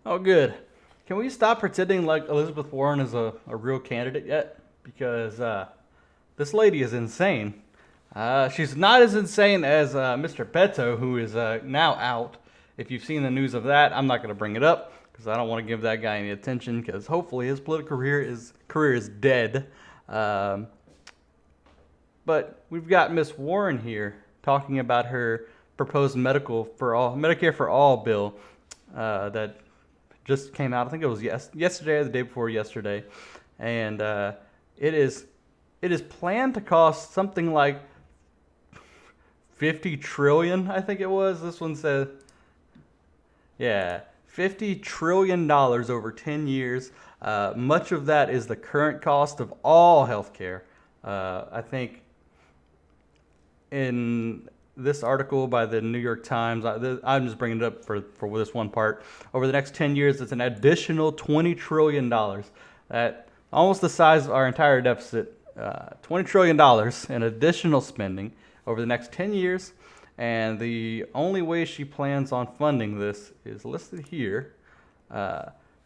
Oh, good. Can we stop pretending like Elizabeth Warren is a real candidate yet? Because this lady is insane. She's not as insane as Mr. Beto, who is now out. If you've seen the news of that, I'm not going to bring it up because I don't want to give that guy any attention. Because hopefully his political career is dead. Um, but we've got Miss Warren here talking about her proposed Medicare for all bill that just came out. I think it was yesterday or the day before yesterday, and it is planned to cost something like 50 trillion. I think it was. This one said, yeah, $50 trillion over 10 years. Much of that is the current cost of all healthcare. I think in this article by the New York Times, I'm just bringing it up for this one part. Over the next 10 years, it's an additional $20 trillion. That almost the size of our entire deficit. $20 trillion in additional spending over the next 10 years. And the only way she plans on funding this is listed here.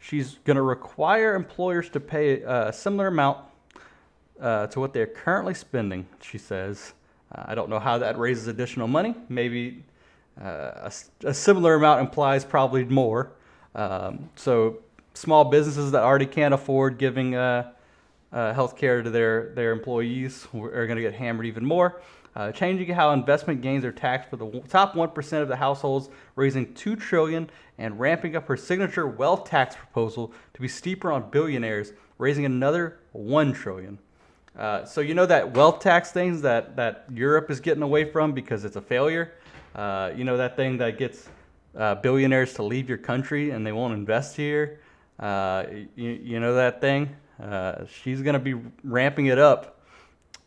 She's going to require employers to pay a similar amount to what they're currently spending, she says. I don't know how that raises additional money. Maybe a similar amount implies probably more. So small businesses that already can't afford giving health care to their employees are going to get hammered even more. Changing how investment gains are taxed for the top 1% of the households, raising $2 trillion, and ramping up her signature wealth tax proposal to be steeper on billionaires, raising another $1 trillion. So you know that wealth tax things that Europe is getting away from because it's a failure. You know that thing that gets billionaires to leave your country and they won't invest here. You know that thing. She's going to be ramping it up,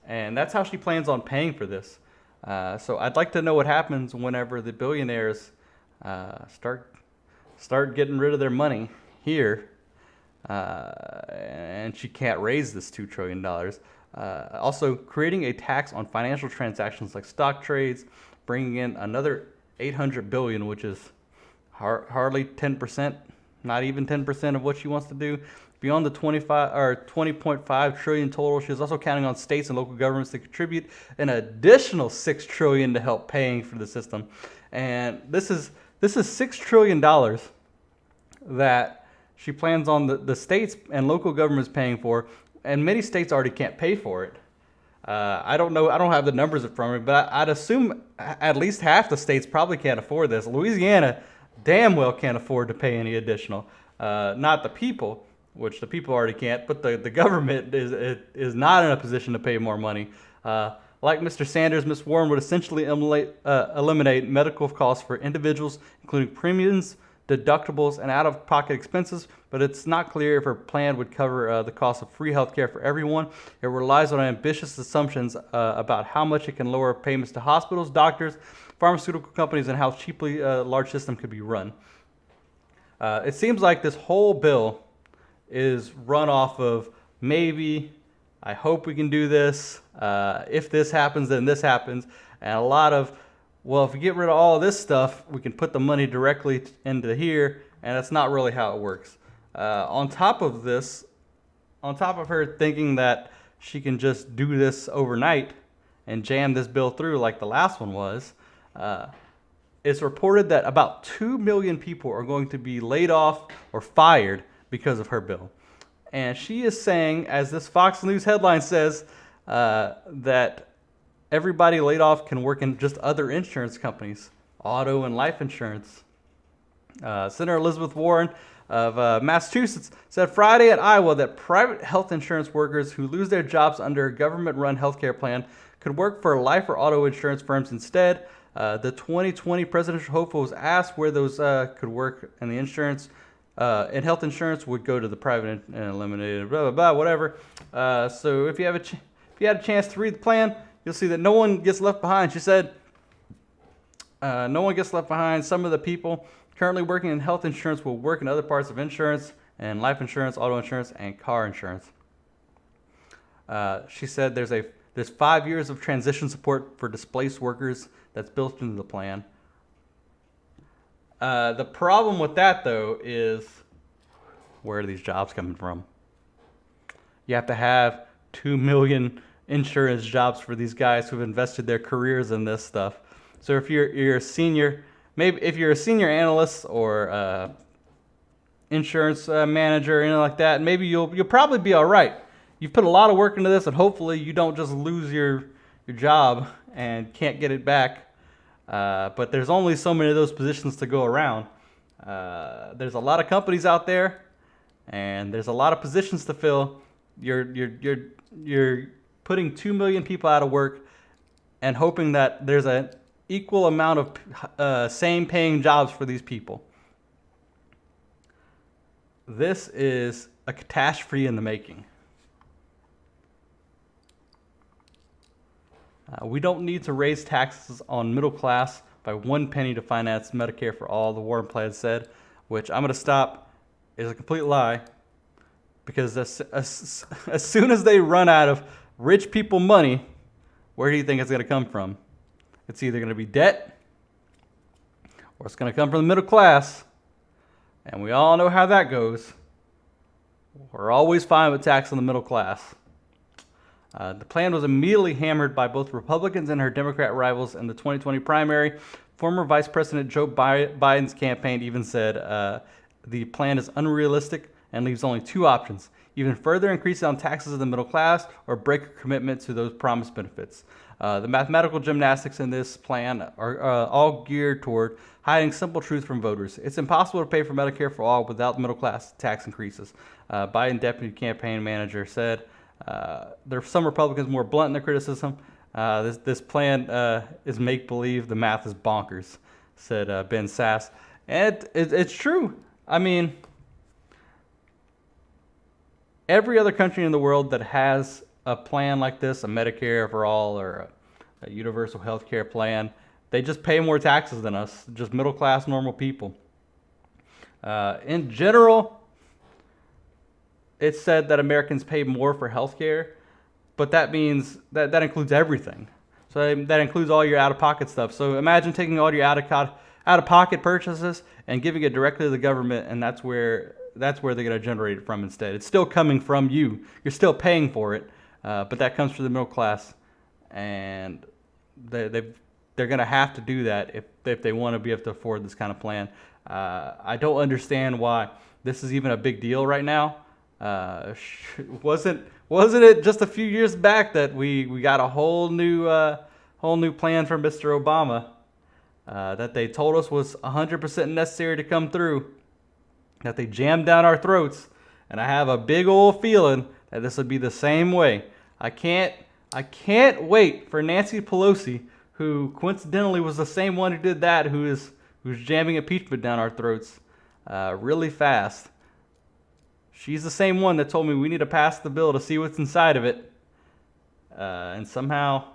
and that's how she plans on paying for this. So I'd like to know what happens whenever the billionaires start getting rid of their money here, and she can't raise this $2 trillion. Also, creating a tax on financial transactions like stock trades, bringing in another 800 billion, which is hardly 10%, not even 10% of what she wants to do. Beyond the 20.5 trillion total, she is also counting on states and local governments to contribute an additional 6 trillion to help paying for the system. And this is $6 trillion that she plans on the states and local governments paying for, and many states already can't pay for it. I don't know. I don't have the numbers from her, but I'd assume at least half the states probably can't afford this. Louisiana damn well can't afford to pay any additional. Not the people, which the people already can't, but the government is not in a position to pay more money. Like Mr. Sanders, Ms. Warren would essentially eliminate medical costs for individuals, including premiums, deductibles, and out-of-pocket expenses, but it's not clear if her plan would cover the cost of free healthcare for everyone. It relies on ambitious assumptions about how much it can lower payments to hospitals, doctors, pharmaceutical companies, and how cheaply a large system could be run. It seems like this whole bill is run off of maybe, I hope we can do this, if this happens, then this happens, and a lot of, well, if we get rid of all this stuff, we can put the money directly into here, and that's not really how it works. On top of her thinking that she can just do this overnight and jam this bill through like the last one was, it's reported that about 2 million people are going to be laid off or fired because of her bill. And she is saying, as this Fox News headline says, that everybody laid off can work in just other insurance companies, auto and life insurance. Senator Elizabeth Warren of Massachusetts said Friday at Iowa that private health insurance workers who lose their jobs under a government-run healthcare plan could work for life or auto insurance firms instead. The 2020 presidential hopeful was asked where those could work, and the insurance and health insurance would go to the private and eliminated, blah, blah, blah, whatever. So if you had a chance to read the plan, you'll see that no one gets left behind. She said, no one gets left behind. Some of the people currently working in health insurance will work in other parts of insurance and life insurance, auto insurance, and car insurance. She said there's 5 years of transition support for displaced workers that's built into the plan. The problem with that, though, is where are these jobs coming from? You have to have 2 million insurance jobs for these guys who've invested their careers in this stuff. So if you're a senior, maybe if you're a senior analyst or insurance manager or anything like that, maybe you'll probably be all right. You've put a lot of work into this, and hopefully you don't just lose your job and can't get it back. But there's only so many of those positions to go around. There's a lot of companies out there, and there's a lot of positions to fill. You're putting 2 million people out of work and hoping that there's an equal amount of same paying jobs for these people. This is a catastrophe in the making. We don't need to raise taxes on middle class by 1 penny to finance Medicare for all, the Warren plan said, which I'm going to stop is a complete lie, because as soon as they run out of rich people money, where do you think it's going to come from? It's either going to be debt or it's going to come from the middle class. And we all know how that goes. We're always fine with tax on the middle class. The plan was immediately hammered by both Republicans and her Democrat rivals in the 2020 primary. Former Vice President Joe Biden's campaign even said the plan is unrealistic and leaves only 2 options: even further increase on taxes of the middle class or break a commitment to those promised benefits. The mathematical gymnastics in this plan are all geared toward hiding simple truth from voters. It's impossible to pay for Medicare for all without middle class tax increases. Biden deputy campaign manager said there are some Republicans more blunt in their criticism. This plan is make-believe. The math is bonkers, said Ben Sasse. And it's true. I mean, every other country in the world that has a plan like this, a Medicare for all or a universal health care plan, they just pay more taxes than us, just middle-class, normal people. In general, it's said that Americans pay more for health care, but that means that includes everything. So that includes all your out-of-pocket stuff. So imagine taking all your out-of-pocket purchases and giving it directly to the government, and that's where they're going to generate it from instead. It's still coming from you. You're still paying for it, but that comes from the middle class, and they're going to have to do that if they want to be able to afford this kind of plan. I don't understand why this is even a big deal right now. Wasn't it just a few years back that we got a whole new plan from Mr. Obama that they told us was 100% necessary to come through, that they jammed down our throats, and I have a big old feeling that this would be the same way. I can't wait for Nancy Pelosi, who coincidentally was the same one who did that, who's jamming impeachment down our throats really fast. She's the same one that told me we need to pass the bill to see what's inside of it. And somehow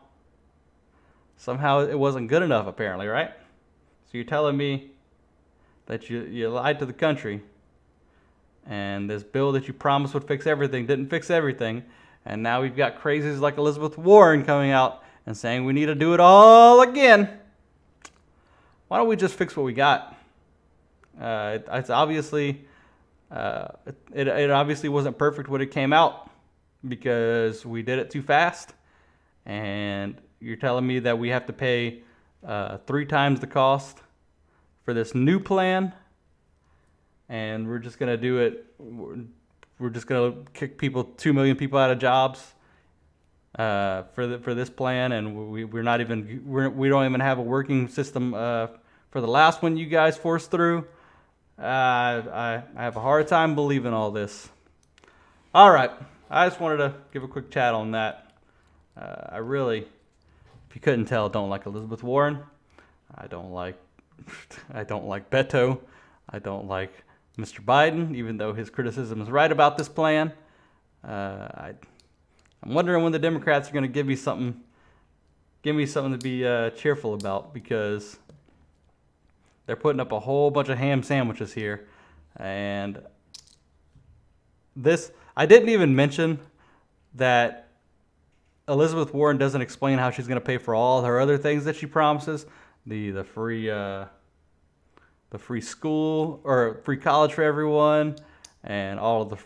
it wasn't good enough, apparently, right? So you're telling me that you lied to the country, and this bill that you promised would fix everything didn't fix everything, and now we've got crazies like Elizabeth Warren coming out and saying we need to do it all again. Why don't we just fix what we got? It's obviously... It obviously wasn't perfect when it came out because we did it too fast, and you're telling me that we have to pay 3 times the cost for this new plan, and we're just gonna do it. We're just gonna kick 2 million people out of jobs for this plan, and we don't even have a working system for the last one you guys forced through. I have a hard time believing all this. All right, I just wanted to give a quick chat on that. I really, if you couldn't tell, don't like Elizabeth Warren. I don't like Beto. I don't like Mr. Biden, even though his criticism is right about this plan. I'm wondering when the Democrats are going to give me something to be cheerful about, because they're putting up a whole bunch of ham sandwiches here. And this, I didn't even mention that Elizabeth Warren doesn't explain how she's going to pay for all her other things that she promises. The free school or free college for everyone, and all of the.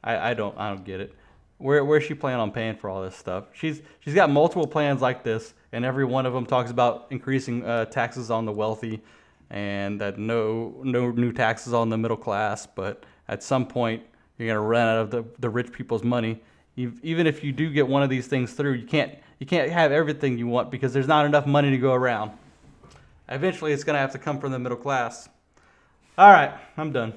I don't get it. Where's she planning on paying for all this stuff? She's got multiple plans like this, and every one of them talks about increasing taxes on the wealthy, and that no new taxes on the middle class. But at some point, you're gonna run out of the rich people's money. Even if you do get one of these things through, you can't have everything you want because there's not enough money to go around. Eventually, it's gonna have to come from the middle class. All right, I'm done.